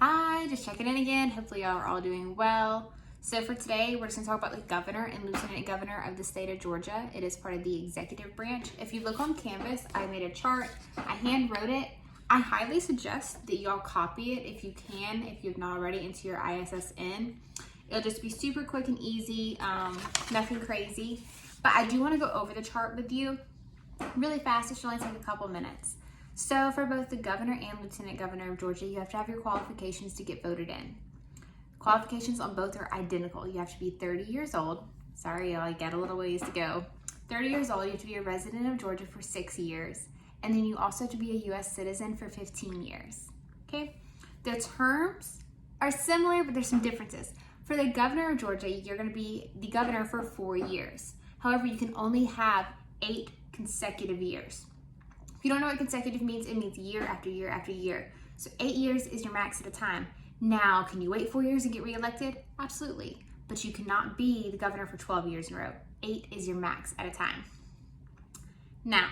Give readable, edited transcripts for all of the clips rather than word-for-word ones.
Hi, just checking in again. Hopefully y'all are all doing well. So for today, we're just gonna talk about the governor and lieutenant governor of the state of Georgia. It is part of the executive branch. If you look on Canvas, I made a chart. I hand wrote it. I highly suggest that y'all copy it if you can, if you've not already, into your ISSN. It'll just be super quick and easy, nothing crazy. But I do wanna go over the chart with you really fast. It should only take a couple minutes. So for both the governor and lieutenant governor of Georgia, you have to have your qualifications to get voted in. Qualifications on both are identical. You have to be 30 years old. Sorry, y'all, I got a little ways to go. 30 years old, you have to be a resident of Georgia for 6 years. And then you also have to be a US citizen for 15 years, okay? The terms are similar, but there's some differences. For the governor of Georgia, you're gonna be the governor for 4 years. However, you can only have 8 consecutive years. If you don't know what consecutive means, it means year after year after year. So 8 years is your max at a time. Now, can you wait 4 years and get reelected? Absolutely. But you cannot be the governor for 12 years in a row. 8 is your max at a time. Now,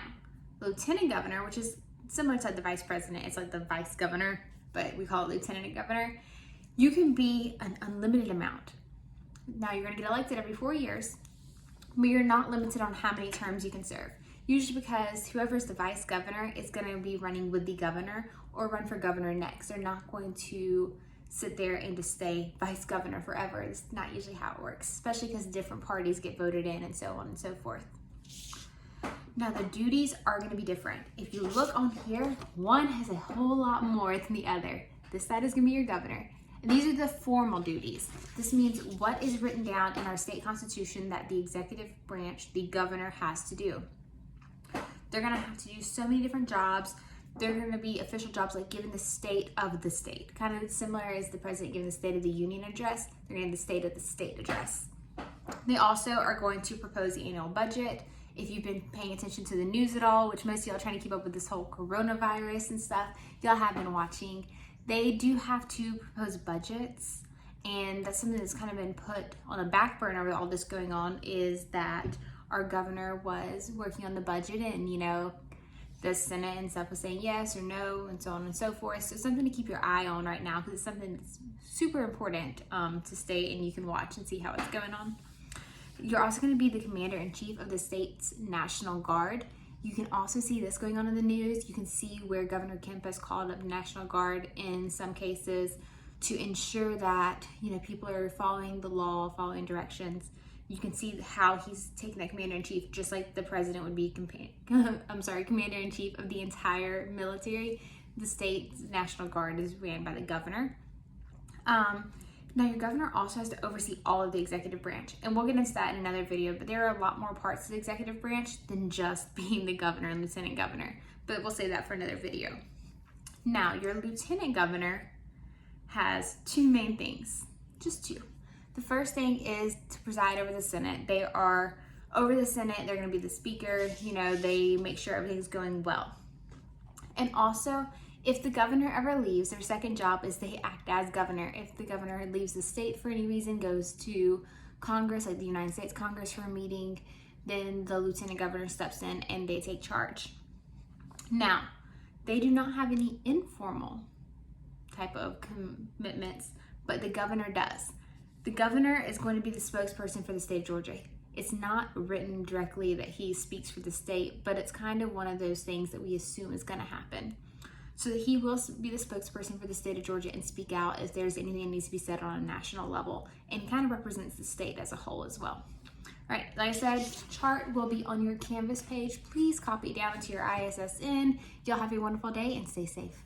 lieutenant governor, which is similar to the vice president, it's like the vice governor, but we call it lieutenant governor. You can be an unlimited amount. Now, you're gonna get elected every 4 years, but you're not limited on how many terms you can serve. Usually because whoever's the vice governor is going to be running with the governor or run for governor next. They're not going to sit there and just stay vice governor forever. It's not usually how it works, especially because different parties get voted in and so on and so forth. Now the duties are going to be different. If you look on here, one has a whole lot more than the other. This side is going to be your governor. And these are the formal duties. This means what is written down in our state constitution that the executive branch, the governor, has to do. They're gonna have to do so many different jobs. They're gonna be official jobs like giving the state of the state, kind of similar as the president giving the State of the Union address. They're gonna give the state of the state address. They also are going to propose the annual budget. If you've been paying attention to the news at all, which most of y'all are trying to keep up with this whole coronavirus and stuff, y'all have been watching. They do have to propose budgets, and that's something that's kind of been put on the back burner with all this going on, is that our governor was working on the budget, and the Senate and stuff was saying yes or no and so on and so forth. So something to keep your eye on right now, because it's something that's super important to stay and you can watch and see how it's going on. You're also going to be the commander-in-chief of the state's National Guard. You can also see this going on in the news. You can see where Governor Kemp has called up National Guard in some cases to ensure that people are following the law, following directions. You can see how he's taking that commander-in-chief, just like the president would be commander-in-chief of the entire military. The state's National Guard is ran by the governor. Now your governor also has to oversee all of the executive branch, and we'll get into that in another video, but there are a lot more parts of the executive branch than just being the governor and lieutenant governor, but we'll save that for another video. Now your lieutenant governor has 2 main things, just 2. The first thing is to preside over the Senate. They are over the Senate. They're going to be the speaker. They make sure everything's going well. And also, if the governor ever leaves, their second job is they act as governor. If the governor leaves the state for any reason, goes to Congress, like the United States Congress, for a meeting, then the lieutenant governor steps in and they take charge. Now, they do not have any informal type of commitments, but the governor does. The governor is going to be the spokesperson for the state of Georgia. It's not written directly that he speaks for the state, but it's kind of one of those things that we assume is going to happen. So that he will be the spokesperson for the state of Georgia and speak out if there's anything that needs to be said on a national level, and kind of represents the state as a whole as well. All right, like I said, chart will be on your Canvas page. Please copy it down into your ISSN. Y'all have a wonderful day and stay safe.